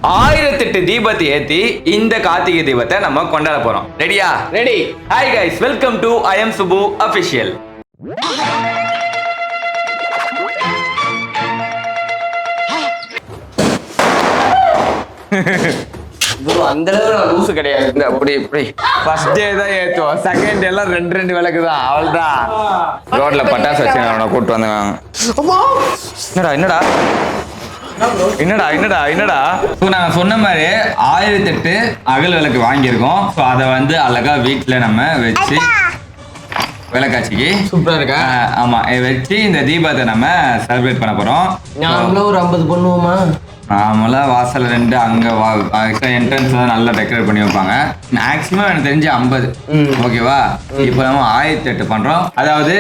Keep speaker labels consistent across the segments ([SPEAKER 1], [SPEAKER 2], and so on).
[SPEAKER 1] 1008 தீபத்தை ஏத்தி இந்த கார்த்திகை தீபத்தை நம்ம கொண்டாட போறோம். ரெடியா?
[SPEAKER 2] Ready.
[SPEAKER 1] Hi guys, welcome to I am Subu official.
[SPEAKER 2] அந்த அளவுக்கு நான் லூசு கிடையாது. அப்படி இப்படி
[SPEAKER 3] ஃபர்ஸ்ட் டே தான் ஏத்துவோம், செகண்ட் டே எல்லாம் ரெண்டு விளக்கு தான், அவ்வளவுதான்.
[SPEAKER 1] ரோட்ல பட்டாசு வச்சு அவனை கூப்பிட்டு வந்தாங்க. என்னடா நாங்க சொன்ன மாதிரி 1008 அகல் விளக்கு வாங்கியிருக்கோம். ஸோ அதை வந்து அழகா வீட்டுல நம்ம வச்சு விளக்காட்சிக்கு
[SPEAKER 2] சூப்பரா இருக்கா?
[SPEAKER 1] ஆமா, வச்சு இந்த தீபத்தை நம்ம செலிப்ரேட் பண்ண போறோம்.
[SPEAKER 2] நாங்களும் ஒரு 50 பண்ணுவோமா?
[SPEAKER 1] நாமளா வாசல் 2 அங்க என்ட்ரன்ஸ் நல்லா டெக்கரேட் பண்ணி வைப்பாங்க. மேக்ஸிமம் எனக்கு தெரிஞ்சு 50. ஓகேவா? இப்போ நம்ம 1008 பண்றோம். அதாவது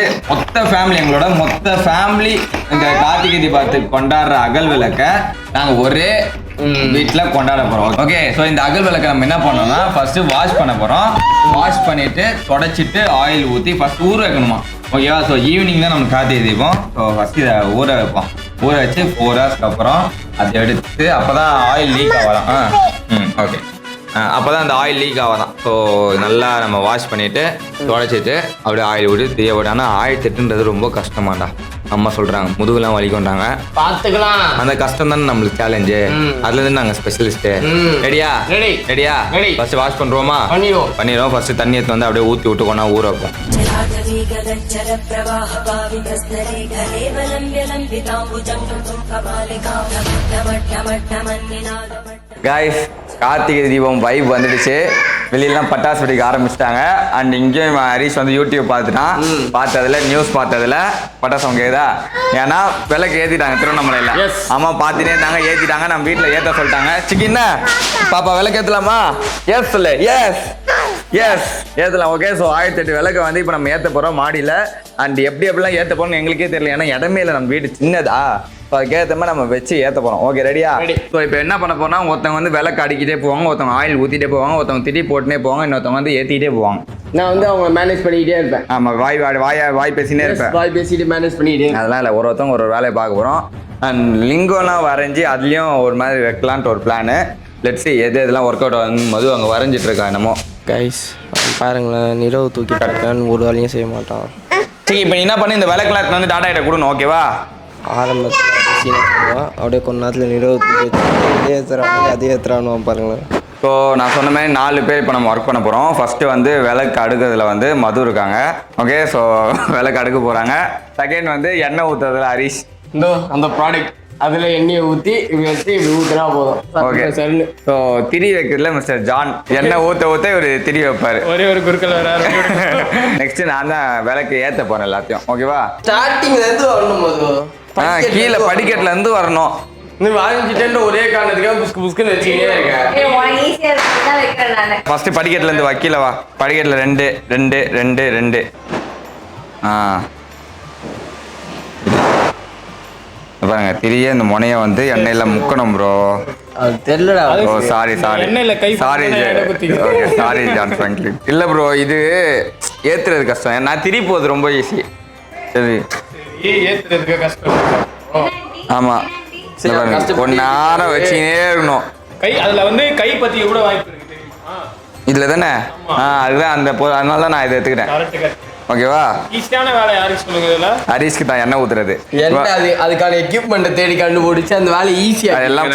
[SPEAKER 1] எங்களோட மொத்த ஃபேமிலி இந்த கார்த்திகை தீபத்துக்கு கொண்டாடுற அகல் விளக்க நாங்க ஒரே வீட்டுல கொண்டாட போறோம். ஓகே, ஸோ இந்த அகல் விளக்க நம்ம என்ன பண்ணோம்னா ஃபர்ஸ்ட் வாஷ் பண்ண போறோம். வாஷ் பண்ணிட்டு தொடச்சிட்டு ஆயில் ஊற்றி ஃபர்ஸ்ட் ஊற வைக்கணுமா? ஓகேவா? ஸோ ஈவினிங் தான் நம்ம கார்த்திகை தீபம். ஸோ ஃபர்ஸ்ட் இதை ஊற வைப்போம். ஊற வச்சு 4 ஹவர்ஸ்க்கு அப்புறம் அதை எடுத்து அப்போதான் ஆயில் லீக் ஆகலாம். ஓகே, அப்போதான் அந்த ஆயில் லீக் ஆகலாம். ஸோ நல்லா நம்ம வாஷ் பண்ணிவிட்டு தொடச்சிட்டு அப்படியே ஆயில் விட்டு தீய. ஆனால் 1008ன்றது ரொம்ப கஷ்டமாண்டா. அம்மா சொல்கிறாங்க, முதுகுலாம் வலிக்கொண்டாங்க.
[SPEAKER 2] பார்த்துக்கலாம்.
[SPEAKER 1] அந்த கஷ்டம் தானே நம்மளுக்கு சேலஞ்சு. அதுலேருந்து நாங்கள் ஸ்பெஷலிஸ்ட்டு. ரெடியா? ரெடியா? ஃபர்ஸ்ட் வாஷ் பண்ணுறோமா? பண்ணிடுவோம். ஃபர்ஸ்ட் தண்ணி எடுத்து வந்து அப்படியே ஊற்றி விட்டு கொண்டா ஊற வைப்போம். கைஸ், கார்த்திகை தீபம் வைப் வந்துடுச்சு. வெளியிலாம் பட்டாசு வெடிக்க ஆரம்பிச்சிட்டாங்க. அண்ட் இங்கேயும் ஹரிஷ் வந்து யூடியூப் பார்த்ததுல நியூஸ் பார்த்ததுல பட்டாசு அவங்க கேக்குதா? ஏன்னா விளக்கு ஏற்றிட்டாங்க திருவண்ணாமலையில். ஆமாம், பார்த்துட்டே இருந்தாங்க, ஏற்றிட்டாங்க. நம்ம வீட்டில் ஏற்ற சொல்லிட்டாங்க. சிக்கின்ன பாப்பா விளக்கு ஏற்றலாமா? எஸ் சொல்லு. எஸ் ஏற்றலாம். ஓகே, ஸோ 1008 விளக்கு வந்து இப்போ நம்ம ஏற்ற போகிறோம் மாடியில். அண்ட் எப்படிலாம் ஏற்ற போகிறோம்னு எங்களுக்கே தெரியல. ஏன்னா இடமே இல்லை, நம்ம வீடு சின்னதா. ஸோ அதுக்கேற்ற மாதிரி நம்ம வச்சு ஏற்ற போகிறோம். ஓகே, ரெடியா? ஸோ இப்போ என்ன பண்ண போறோம்னா, ஒருத்தவங்க வந்து விளக்கு அடிக்கிட்டே போவாங்க, ஒருத்தவங்க ஆயில் ஊற்றிட்டே போவாங்க, ஒருத்தவங்க திட்டி போட்டுனே போவாங்க, இன்னொருத்தவங்க வந்து ஏற்றிக்கிட்டே போவாங்க.
[SPEAKER 2] நான் வந்து அவங்க மேனேஜ் பண்ணிக்கிட்டே இருப்பேன்.
[SPEAKER 1] ஆமாம், வாய் பேசினே இருப்பேன்.
[SPEAKER 2] வாய் பேசிட்டு மேனேஜ் பண்ணிக்கிட்டே.
[SPEAKER 1] அதெல்லாம் இல்லை, ஒருத்தவங்க ஒரு வேலையை பார்க்க போகிறோம். அண்ட் லிங்கோலாம் வரைஞ்சி அதுலேயும் ஒரு மாதிரி வைக்கலான்ட்டு ஒரு பிளானு. லெட்ஸ் எதெல்லாம் ஒர்க் அவுட் ஆகும்போது அவங்க வரைஞ்சிட்டு இருக்கா என்னமோ.
[SPEAKER 2] கைஸ் பாருங்களேன், நிறவு தூக்கி கிடக்கான்னு ஒரு வேலையும் செய்ய மாட்டான்.
[SPEAKER 1] சரி, இப்போ என்ன பண்ணி இந்த விளக்கெல்லாம் வந்து டாடா கிட்ட கொடுணும். ஓகேவா?
[SPEAKER 2] ஆரம்பத்தில் அப்படியே கொஞ்ச நேரத்தில் நிறவு தூக்கி வச்சு அதே ஏற்றுறான்னு பாருங்களேன்.
[SPEAKER 1] ஸோ நான் சொன்ன மாதிரி 4 பேர் இப்போ நம்ம ஒர்க் பண்ண போகிறோம். ஃபஸ்ட்டு வந்து விளக்கு அடுக்கிறதுல வந்து மது இருக்காங்க. ஓகே, ஸோ விளக்கு அடுக்க போகிறாங்க. செகண்ட் வந்து எண்ணெய் ஊற்றுறதுல ஹரிஷ்.
[SPEAKER 2] இந்த அந்த ப்ராடக்ட் அதில் எண்ணெயை ஊற்றி இப்படி வச்சு இப்படி ஊற்றினா போதும்.
[SPEAKER 1] ஓகே, சரின்னு. ஸோ திரி வைக்கிறதுல மிஸ்டர் ஜான் எண்ணெய் ஊற்ற இவர் திரி வைப்பார்.
[SPEAKER 2] ஒரே ஒரு குறுக்கல் வராரு.
[SPEAKER 1] நெக்ஸ்ட் நான் தான் விளக்கு ஏற்ற போகிறேன் எல்லாத்தையும். ஓகேவா?
[SPEAKER 2] ஸ்டார்டிங்லேருந்து வரணும் போது
[SPEAKER 1] கீழே படிக்கட்டுல இருந்து வரணும்.
[SPEAKER 2] நீ வாங்கிட்டேன்ற ஒரே காரணத்துக்காக புஸ்குன்னு வச்சுக்கிட்டே இருக்கேன்.
[SPEAKER 1] ஃபர்ஸ்ட் படிக்கட்டுல இருந்து கீழே வா. படிக்கட்டுல 2 2 2 2. பாருங்க, திரிய இந்த முனைய வந்து எண்ணெயில முக்கணும் ப்ரோ.
[SPEAKER 2] அது தெரியலடா.
[SPEAKER 1] ஓ சாரி ஜான் ஃப்ராங்க்லின். இல்ல ப்ரோ, இது ஏத்துறது கஷ்டம். நான் திரி போகுது ரொம்ப ஈஸி. சரி,
[SPEAKER 2] ஏத்துறதுக்கு கஷ்டம்.
[SPEAKER 1] ஆமா, கொஞ்ச நேரம் வச்சுக்கினே இருக்கணும்.
[SPEAKER 2] அதுல வந்து கை பத்தி கூட வாய்ப்பு இருக்கு தெரியுமா?
[SPEAKER 1] இதுல தானே? அதுதான் அதனால தான் நான் இதை எடுத்துக்கிட்டேன். ஓகேவா?
[SPEAKER 2] ஈஸியான வேலை யாருக்கு சொல்லுங்க? இதுல ஹரிஷ்க்கு
[SPEAKER 1] தான் எண்ணெய் ஊத்துறது.
[SPEAKER 2] அதுக்கான எக்யூப்மெண்ட்டை தேடி கண்டுபிடிச்சு அந்த வேலை ஈஸியா
[SPEAKER 1] எல்லாம்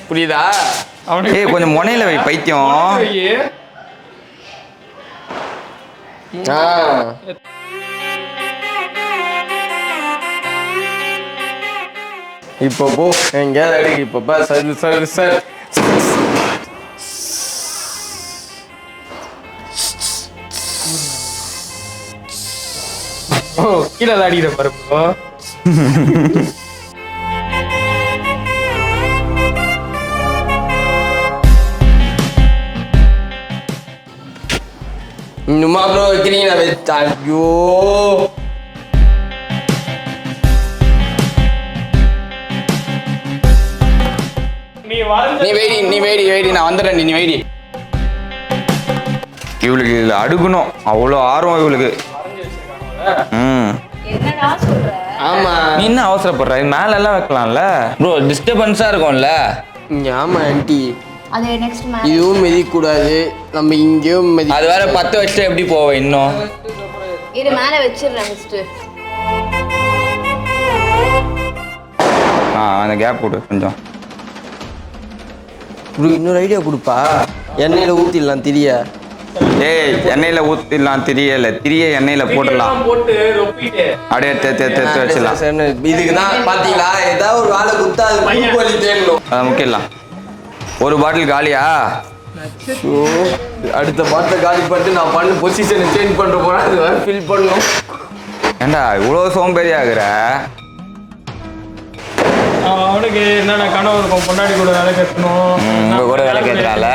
[SPEAKER 2] புரியுதா?
[SPEAKER 1] ஏய், கொஞ்சம் முனையில வை பைத்தியம்.
[SPEAKER 2] இப்போ போ எங்கேயாவது அடிக்கு. இப்போ சார் கீழே அடிக்கிற பருப்போ. இன்னுமா ப்ரோ வைக்கிறீங்க? ஐயோ,
[SPEAKER 1] நீ வெயிடி நான் வந்துடுறேன். நீ வெயிடி. இவளுக்கு அடுக்கணும் அவ்வளோ ஆர்வம் இவளுக்கு.
[SPEAKER 2] ஆமா,
[SPEAKER 1] நீ என்ன அவசரப்படுற? மேல எல்லாம் வைக்கலாம்ல ப்ரோ, டிஸ்டர்பன்ஸா இருக்கும்ல.
[SPEAKER 2] ஆமா ஆண்டி
[SPEAKER 4] அது நெக்ஸ்ட் மேரேஜ்.
[SPEAKER 2] இதுவும் மிதிக்கூடாது, நம்ம இங்கேயும் மிதி.
[SPEAKER 1] அது வேற 10 வச்சுட்டு எப்படி போவோம் இன்னும்?
[SPEAKER 4] இரு மேலே வச்சிடுறேன் ஃபர்ஸ்ட்.
[SPEAKER 1] அந்த கேப் போடு கொஞ்சம்.
[SPEAKER 2] இன்னொரு ஐடியா கொடுப்பா, எண்ணெயில் ஊற்றிடலாம் திரிய.
[SPEAKER 1] ஏய் எண்ணெயில் ஊற்றிடலாம் திரிய எண்ணெயில் போட்டுடலாம், அப்படியே எடுத்து வச்சிடலாம்.
[SPEAKER 2] இதுக்கு தான் பார்த்தீங்களா, ஏதாவது ஒரு வேலை கொடுத்தா அது வழி தேடணும்.
[SPEAKER 1] அதை முக்கிடலாம். ஒரு பாட்டில் காலியா?
[SPEAKER 2] அடுத்த பாட்டில் காலி பண்ணிட்டு நான் பண்ண பொசிஷனை சேஞ்ச் பண்ணிட்டு போனால் அது வேறு ஃபில் பண்ணணும்.
[SPEAKER 1] ஏண்டா இவ்வளோ சோம்பேறி ஆகுற?
[SPEAKER 5] அவனுக்கு என்னென்ன கனவு இருக்கும், பொண்டாடி கூட வேலை கட்டணும்,
[SPEAKER 1] உங்க கூட வேலை கேட்கறால.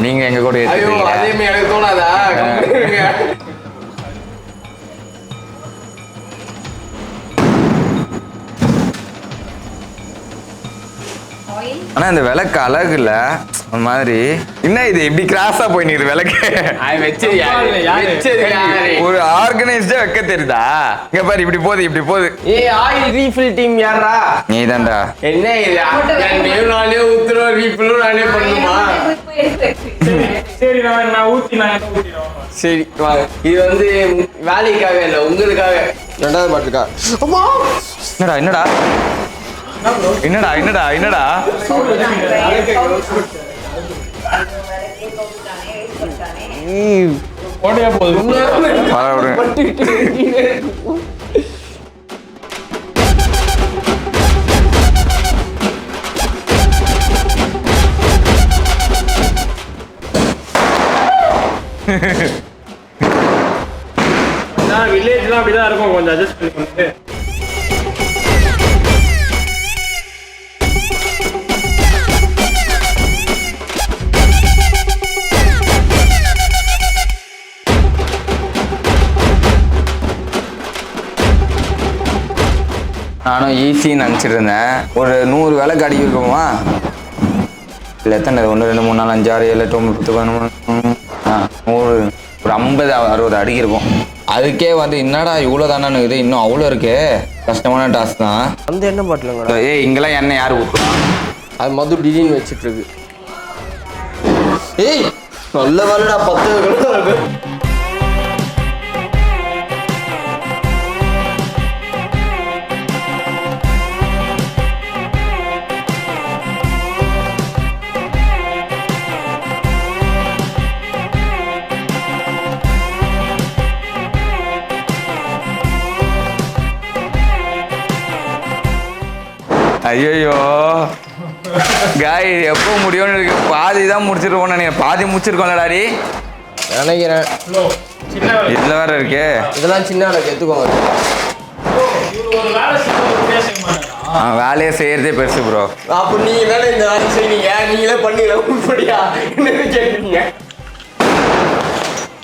[SPEAKER 1] நீங்க எங்க கூட ஏத்துக்கிறீங்க?
[SPEAKER 2] அதேமே எனக்கு தோணாதா?
[SPEAKER 1] ஆனா இந்த விளக்கு அழகு இல்ல ஒரு மாதிரி. என்ன இது இப்படி கிராஸா போய் நிறு விளக்கு? ஒரு ஆர்கனைஸ்டா வைக்க தெரியுதா? இங்க பாரு இப்படி போகுது.
[SPEAKER 2] ஆயில் ரீஃபில் டீம் யாரா?
[SPEAKER 1] நீ தான்டா.
[SPEAKER 2] என்ன இது நானே ஊத்துறோம், ரீஃபிலும் நானே பண்ணுமா?
[SPEAKER 5] சரி நான் ஊற்றிடுவோம்.
[SPEAKER 2] சரி வாங்க. இது வந்து வேலைக்காக இல்லை, உங்களுக்காக. ரெண்டாவது பாட்டுக்கா?
[SPEAKER 1] என்னடா
[SPEAKER 5] ஓடையா போகுது. வில்லேஜ்லாம் அப்படிதான் இருக்கும், கொஞ்சம் அட்ஜஸ்ட் பண்ணிட்டு.
[SPEAKER 1] நானும் ஈஸின்னு நினச்சிட்டு இருந்தேன். ஒரு 100 விளக்கு அடிக்க இருக்குமா? இல்லை எத்தனை? 1 2 3 4 5 6 7 8 9 10 11 100 ஒரு 50 60 அடிக்கிருக்கும். அதுக்கே வந்து என்னடா இவ்வளோ தானே இது, இன்னும் அவ்வளோ இருக்கே, கஷ்டமான டாஸ்க் தான்.
[SPEAKER 2] அந்த எண்ணெய் பாட்டிலுங்க.
[SPEAKER 1] ஏய் இங்கெல்லாம் எண்ணெய் யார் ஊற்றுவா?
[SPEAKER 2] அது மது டிடின்னு வச்சுட்டு இருக்கு. ஏய் நல்ல வேலைடா, 10
[SPEAKER 1] ஐயோ காய் எப்போ முடியும்னு இருக்கு. பாதி தான் முடிச்சிருக்கோம் நினைக்கிறேன். பாதி முடிச்சிருக்கோம்லடாடி
[SPEAKER 2] நினைக்கிறேன்.
[SPEAKER 1] இதில் வேற இருக்கே.
[SPEAKER 2] இதெல்லாம் சின்ன விளக்கு எடுத்துக்கோங்க.
[SPEAKER 1] வேலையை செய்யறதே பெருசு ப்ரோ.
[SPEAKER 2] அப்போ நீங்க தானே இந்த வேலை செய்வீங்க, நீங்களே பண்ணீங்களா? உருப்படியா என்ன கேட்குறீங்க?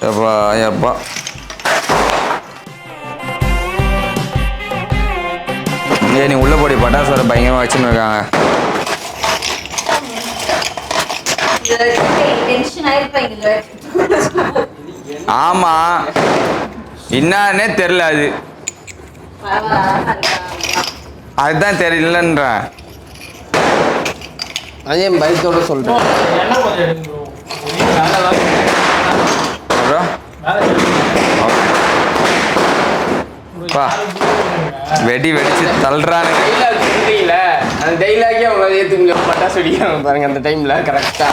[SPEAKER 1] எப்பா நீ உள்ள போடி, பட்டாசு வர பயங்கரமா வச்சுன்னு இருக்காங்க. ஆமா என்னன்னே தெரியல, அதுதான் தெரியலன்றேன்.
[SPEAKER 2] அதே பயத்தோட சொல்றேன்.
[SPEAKER 1] வெடிச்சு தள்ளுறாங்க.
[SPEAKER 2] அந்த டைலாக்கே அவங்க ஏற்றுக்க முடியாது. பட்டாசு வெடிக்கிறாங்க பாருங்க அந்த டைம்ல கரெக்டா.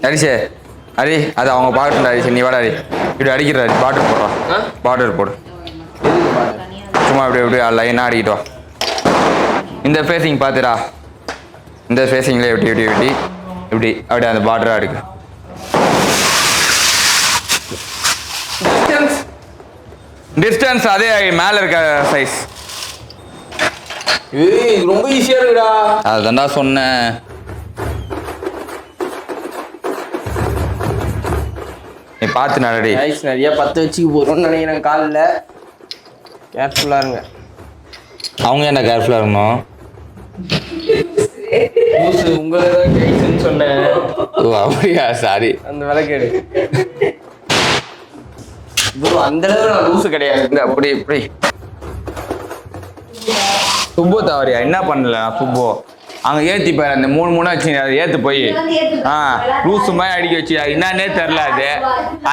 [SPEAKER 1] அரிசே அரி அது அவங்க பாக்கெட்டில் அரிசி, நீ வாடா அரி இப்படி அடிக்கிறாரு. பாட்டில் போடுறான், பாட்டில் போடு. சும்மா இப்படி லைனாக அடிக்கிட்டு வா. இந்த ஃபேஸிங் பார்த்துடா, இந்த ஃபேஸிங்லேயே இப்படி அப்படியே அந்த பார்டராக இருக்கு. டிஸ்டன்ஸ் அதே மேலே இருக்க சைஸ்.
[SPEAKER 2] ரொம்ப ஈஸியா இருக்குடா.
[SPEAKER 1] அதுதான்டா சொன்னேன். நீ பார்த்து நடடி.
[SPEAKER 2] நிறைய 10 வச்சுக்க போகிறோம்னு நினைக்கிறேன். காலில் கேர்ஃபுல்லாக இருங்க.
[SPEAKER 1] அவங்க என்ன கேர்ஃபுல்லாக இருக்கணும்?
[SPEAKER 2] உங்களை தான் கைஸ்ன்னு சொன்னேன்.
[SPEAKER 1] ஓ அப்படியா, சாரி.
[SPEAKER 2] அந்த விளக்கேடு ப்ரோ அந்த அளவுக்கு நான் லூசு கிடையாது.
[SPEAKER 1] இந்த அப்படி இப்படி சுப்பு தவறியா என்ன பண்ணல சுப்பு அங்க ஏத்தி பாரு அந்த 3 வச்சு அதை ஏத்து போய் லூசு மாதிரி அடிக்க வச்சு அது என்னன்னே தெரில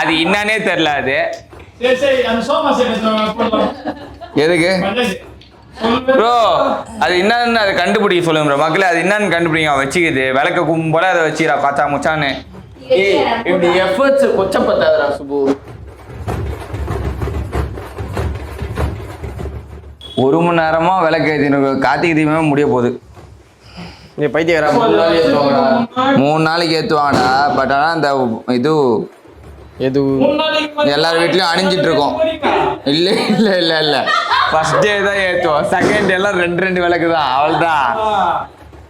[SPEAKER 1] அது என்னன்னே தெரில அது
[SPEAKER 5] சரி அந்த சோஃபா செட் போடலாம்.
[SPEAKER 1] எதுக்கு ப்ரோ அது என்னன்னு அதை கண்டுபிடிக்க சொல்லுங்க ப்ரோ மக்களே அது என்னன்னு கண்டுபிடிங்க வச்சுக்குது விளக்க கும்போல அதை வச்சுக்கிறா காச்சா முச்சான்னு
[SPEAKER 2] இப்படி எஃபர்ட்ஸ் கொச்சப்பட்டாதரா சுபு.
[SPEAKER 1] 1 மணி நேரமா விளக்கு ஏற்றினு கார்த்திகை தீபமே முடிய போகுது.
[SPEAKER 2] நீ பைத்தியக்காரா 3 நாள் ஏற்றுவாங்கடா.
[SPEAKER 1] 3 நாளைக்கு ஏற்றுவாங்கடா. பட் ஆனால் இந்த இது
[SPEAKER 2] எது
[SPEAKER 1] எல்லார் வீட்லயும் அணிஞ்சிட்டு இருக்கோம். இல்லை இல்லை இல்லை இல்லை ஃபர்ஸ்ட் டே தான் ஏற்றுவோம். செகண்ட் டேலாம் 2 விளக்கு தான். அவள்தான்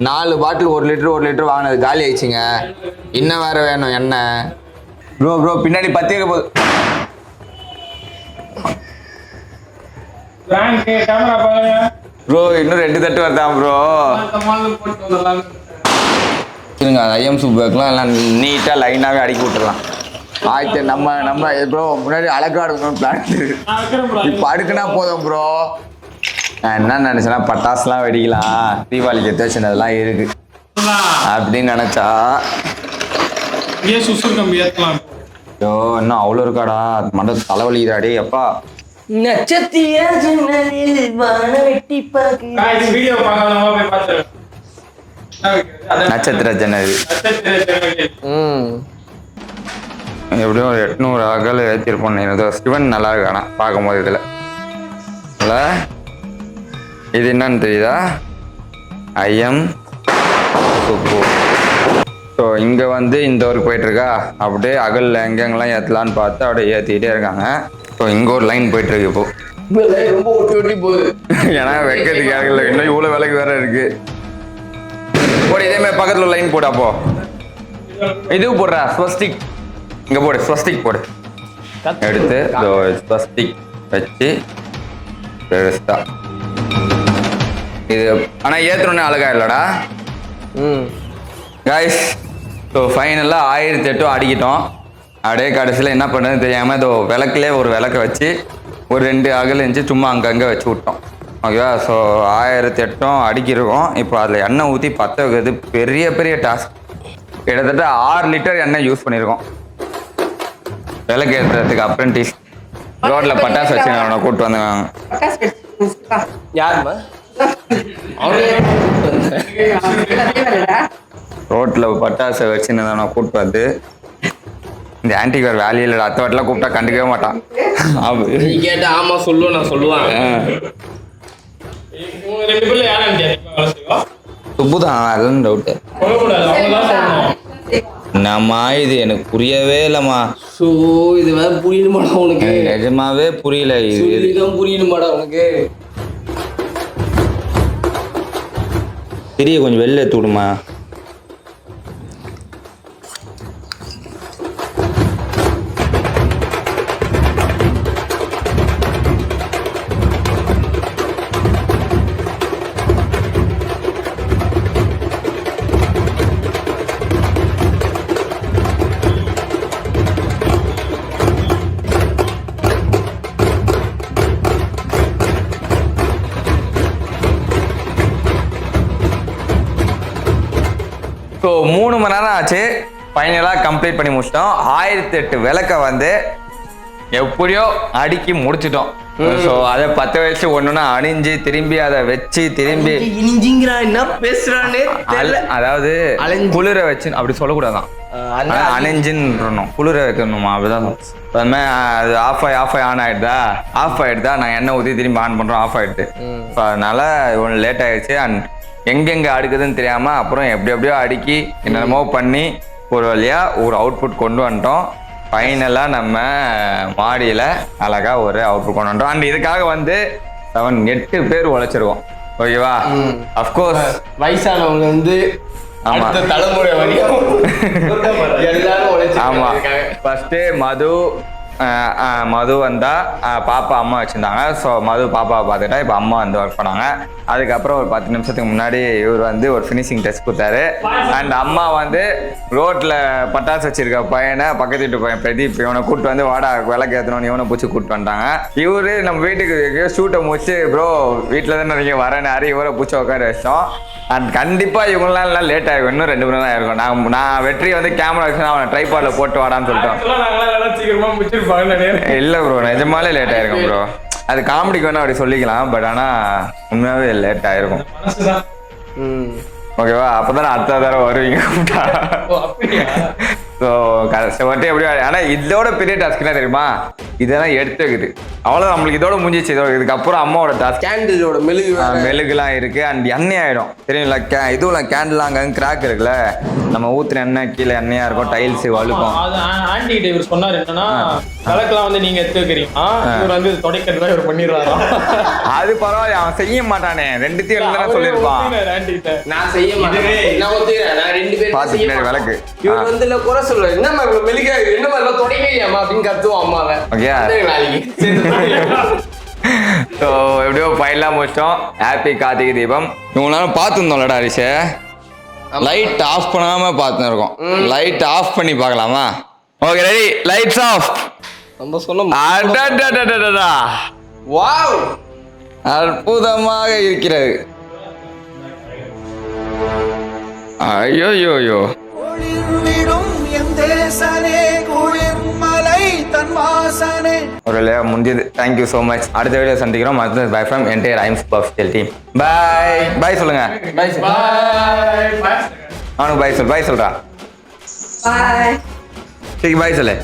[SPEAKER 1] 4 பாட்டில் 1 லிட்டர் வாங்கினது காலி ஆயிடுச்சுங்க. இன்னும் வேற வேணும் எண்ணெய். ப்ரோ பின்னாடி பத்திரிக்கை போகுது.
[SPEAKER 5] பிராங்க் கேமரா பாருங்க.
[SPEAKER 1] ப்ரோ இன்னும் 2 தட்டு வருதான் ப்ரோ.
[SPEAKER 5] மால் போட்டு வந்துடலாம்.
[SPEAKER 1] இருங்க அது ஐஎம் சூப்பர்க்கெலாம் எல்லாம் நீட்டாக லைனாகவே அடுக்கி விட்டுடலாம். ஆயிரத்தி நம்ம ப்ரோ முன்னாடி அழகா எடுக்கணும்னு பிளான்.
[SPEAKER 5] நான் வைக்கிறேன் bro.
[SPEAKER 1] இப்போ அடுக்குனா போதும் ப்ரோ. நான் என்ன நினச்சேன்னா பட்டாசுலாம் வெடிக்கலாம் தீபாவளிக்கு எத்தாச்சுனதெல்லாம் இருக்கு அப்படின்னு நினச்சா
[SPEAKER 5] ஏன் சுசுறு கம்பி ஏற்றலாம்.
[SPEAKER 1] ஐயோ இன்னும் அவ்வளோ இருக்காடா மண்டை தலைவலிதாடி அப்பா.
[SPEAKER 2] நட்சத்திர ஜன்னலில் வான வெட்டி பாக்கு.
[SPEAKER 5] இது வீடியோ பார்க்காதவங்க போய் பார்த்துருங்க.
[SPEAKER 1] நட்சத்திர ஜன்னல் எப்படியும் ஒரு 800 அகல் ஏற்றிருப்போம். சிவன் நல்லா இருக்கானா பார்க்கும்போது இதில் இல்லை இது என்னன்னு தெரியுதா ஐஎம் சுப்பு. ஸோ இங்கே வந்து இந்த ஒர்க் போயிட்டுருக்கா அப்படியே அகலில் எங்கெங்கெல்லாம் ஏற்றலான்னு பார்த்து அப்படியே ஏற்றிக்கிட்டே இருக்காங்க. ஸோ இங்கே ஒரு லைன் போயிட்டுருக்கு இப்போ
[SPEAKER 2] ரொம்ப ஒட்டி போகுது.
[SPEAKER 1] ஏன்னா வைக்கிறதுக்கு அகல இன்னும் இவ்வளோ விலைக்கு வேற இருக்கு. போடு இதேமாதிரி பக்கத்தில் லைன் போடு. அப்போ இதுவும் போடுறா ஸ்வஸ்டிக் இங்கே போடு ஸ்வஸ்டிக் போடு எடுத்து ஸ்வஸ்டிக் வச்சு பெருசா இது. ஆனால் ஏற்றணுன்னே அழகா இல்லைடா காய்ஸ். ஸோ ஃபைனலாக 1008 அடிக்கிட்டோம். அப்படியே கடைசியில் என்ன பண்ணுறதுன்னு தெரியாமல் இதோ விளக்குலேயே ஒரு விளக்கை வச்சு ஒரு 2 அகல் இருந்துச்சு சும்மா அங்கங்கே வச்சு விட்டோம். ஓகேவா. ஸோ 1008 அடிக்கிருக்கோம். இப்போ அதில் எண்ணெய் ஊற்றி பற்ற வைக்கிறது பெரிய டாஸ்க். கிட்டத்தட்ட 6 லிட்டர் எண்ணெய் யூஸ் பண்ணியிருக்கோம் விளக்கு ஏற்றுறதுக்கு. அப்ரெண்டிஸ் ரோட்டில் பட்டாசு வச்சு அவனை கூப்பிட்டு வந்தாங்க.
[SPEAKER 2] யாருமா
[SPEAKER 1] ரோட்டில் பட்டாசை வச்சு நான் கூப்பிட்டு வந்து இந்த ஆன்டிக்கு வேறு வேலையில் அத்தை வாட்டிலாம் கூப்பிட்டா கண்டுக்கவே மாட்டான்.
[SPEAKER 2] நீ கேட்ட ஆமா சொல்லுவேன் நான் சொல்லுவான்.
[SPEAKER 5] இவங்க 2 பேர்ல யார் ஆண்டி அதிகமா வேலை செய்வா?
[SPEAKER 1] சுப்பு தான் அதுன்னு டவுட்டு.
[SPEAKER 5] சொல்லக்கூடாது அவங்க தான் சொல்லணும்.
[SPEAKER 1] என்னம்மா இது எனக்கு புரியவே இல்லைம்மா.
[SPEAKER 2] ஸோ இது வேற புரியணுமாடா உனக்கு?
[SPEAKER 1] நிஜமாவே புரியல.
[SPEAKER 2] இதுதான் புரியணுமாடா உனக்கு?
[SPEAKER 1] பெரிய கொஞ்சம் வெளில எடுத்து விடுமா. ஸோ 3 மணி நேரம் ஆச்சு. ஃபைனலாக கம்ப்ளீட் பண்ணி முடிச்சிட்டோம். 1008 விளக்கை வந்து எப்படியோ அடுக்கி முடிச்சிட்டோம். ஸோ அதை 10 வயசு ஒன்றுனா அணிஞ்சு திரும்பி அதை வச்சு திரும்பி
[SPEAKER 2] இனிஞ்சிங்கிறா என்ன பேசுறானே தெரியல.
[SPEAKER 1] அதாவது குளிர வச்சு அப்படி சொல்லக்கூடாதான். அணிஞ்சுன்னு குளிர வைக்கணுமா அப்படிதான். அது ஆஃப் ஆகி ஆன் ஆயிடுதா நான் எண்ணெய் ஊற்றி திரும்பி ஆன் பண்ணுறோம் ஆஃப் ஆகிடுது. ஸோ அதனால ஒன்று லேட் ஆகிடுச்சு. அண்ட் எங்கெங்கே அடுக்குதுன்னு தெரியாமல் அப்புறம் எப்படியோ அடுக்கி என்னென்னமோ பண்ணி ஒரு வழியாக ஒரு அவுட்புட் கொண்டு வந்துட்டோம். ஃபைனலாக நம்ம மாடியில் அழகாக ஒரு அவுட்புட் கொண்டு வந்துட்டோம். அண்ட் இதுக்காக வந்து 7-8 பேர் உழைச்சிருவோம். ஓகேவா. அஃப்கோர்ஸ்
[SPEAKER 2] வயசானவங்க வந்து அடுத்த தலைமுறை வரையும் எல்லாரும் உழைச்சு.
[SPEAKER 1] ஆமாம் ஃபஸ்ட்டு மது மது வந்தா பாப்பா அம்மா வச்சுருந்தாங்க. ஸோ மது பாப்பாவை பார்த்துட்டா இப்போ அம்மா வந்து ஒர்க் பண்ணாங்க. அதுக்கப்புறம் ஒரு 10 நிமிஷத்துக்கு முன்னாடி இவர் வந்து ஒரு ஃபினிஷிங் டெஸ்ட் கொடுத்தாரு. அண்ட் அம்மா வந்து ரோட்டில் பட்டாசு வச்சிருக்க பையனை பக்கத்து வீட்டு பையன் பிரதீப் இவனை கூப்பிட்டு வந்து வாடா விளக்கு ஏற்றணும்னு இவனை பிடிச்சி கூப்பிட்டு வந்துட்டாங்க. இவரு நம்ம வீட்டுக்கு ஷூட்டை முடிச்சு ப்ரோ வீட்டில் தானே நீங்கள் வரேன்னு இவரை பிடிச்சி உட்கார வச்சோம். அண்ட் கண்டிப்பாக இவங்களாம் லேட் ஆகிருக்கும், இன்னும் 2 மணி நேரம் ஆயிருக்கும். நான் வெற்றி வந்து கேமரா வச்சு அவனை ட்ரைபாடில் போட்டு வாடான்னு சொல்லிட்டோம்.
[SPEAKER 5] சீக்கிரமா முடிச்சிருப்பாங்க.
[SPEAKER 1] இல்லை ப்ரோ நிஜமாலே லேட் ஆயிருக்கும் ப்ரோ. அது காமெடிக்கு வேணா அப்படி சொல்லிக்கலாம், பட் ஆனால் உண்மையாகவே லேட் ஆயிருக்கும்.
[SPEAKER 5] மனசுதான்.
[SPEAKER 1] ஓகேவா? அப்போ தானே அடுத்த தடவை வருவீங்க கூப்பிட்டா. ஸோ ஒட்டே எப்படி, ஆனால் இதோட பெரிய டாஸ்க் என்ன தெரியுமா, இதெல்லாம் எடுத்து வைக்குது. அவ்வளோ நம்மளுக்கு இதோட முடிஞ்சிச்சு. இதுக்கப்புறம் அம்மாவோட டாஸ்க்
[SPEAKER 2] கேண்டிலோட
[SPEAKER 1] மெழுகுலாம் இருக்கு. அண்ட் எண்ணெய் ஆயிடும் தெரியுங்களா? இதுவும் கேண்டில் அங்கே கிராக் இருக்குல்ல, நம்ம ஊத்துன எண்ணெய் கீழே எண்ணெயா இருக்கும், டைல்ஸ் வழுக்கும்.
[SPEAKER 5] ஆண்டி கிட்ட இவர் சொன்னார் என்னன்னா விளக்கெல்லாம் வந்து நீங்க எடுத்து வைக்கிறீங்க, இவர் வந்து துடைக்கிறதா இவர் பண்ணிடுறாரா.
[SPEAKER 1] அது பரவாயில்ல, அவன் செய்ய மாட்டானே, ரெண்டுத்தையும் என்ன சொல்லியிருப்பான்.
[SPEAKER 2] நான் செய்ய மாட்டேன், நான் ஒத்துக்கிறேன். நான் 2 பேரும்
[SPEAKER 1] பாத்துக்கிட்டே விளக்கு
[SPEAKER 2] இவர் வந்து இல்ல குறை சொல்லுவேன், என்னம்மா மெழுக என்னம்மா எல்லாம் தொடங்கலையாமா அப்படின்னு கத்துவோம் அம்மாவை.
[SPEAKER 1] ஓகே ஸோ எப்படியோ ஃபைனலாக முடிச்சிட்டோம். ஹாப்பி கார்த்திகை தீபம். இவங்களால பார்த்துருந்தோம்லடா ஹரிஷே, லைட் ஆஃப் பண்ணாம பார்த்துன்னு இருக்கோம். லைட் ஆஃப் பண்ணி பார்க்கலாமா? Okay ready, lights off.
[SPEAKER 2] நம்ம சொன்ன
[SPEAKER 1] வாவ், அற்புதமாக இருக்கிறது. ஐயோ ஒரு முடிஞ்சது. Thank you so much. அடுத்த வீடியோ சந்திக்கிறோம். அடுத்தது bye from entire aims perfect team. Bye bye சொல்லுங்க. அவனுக்கு பாய் சொல்றா. பாய் சொல்லு.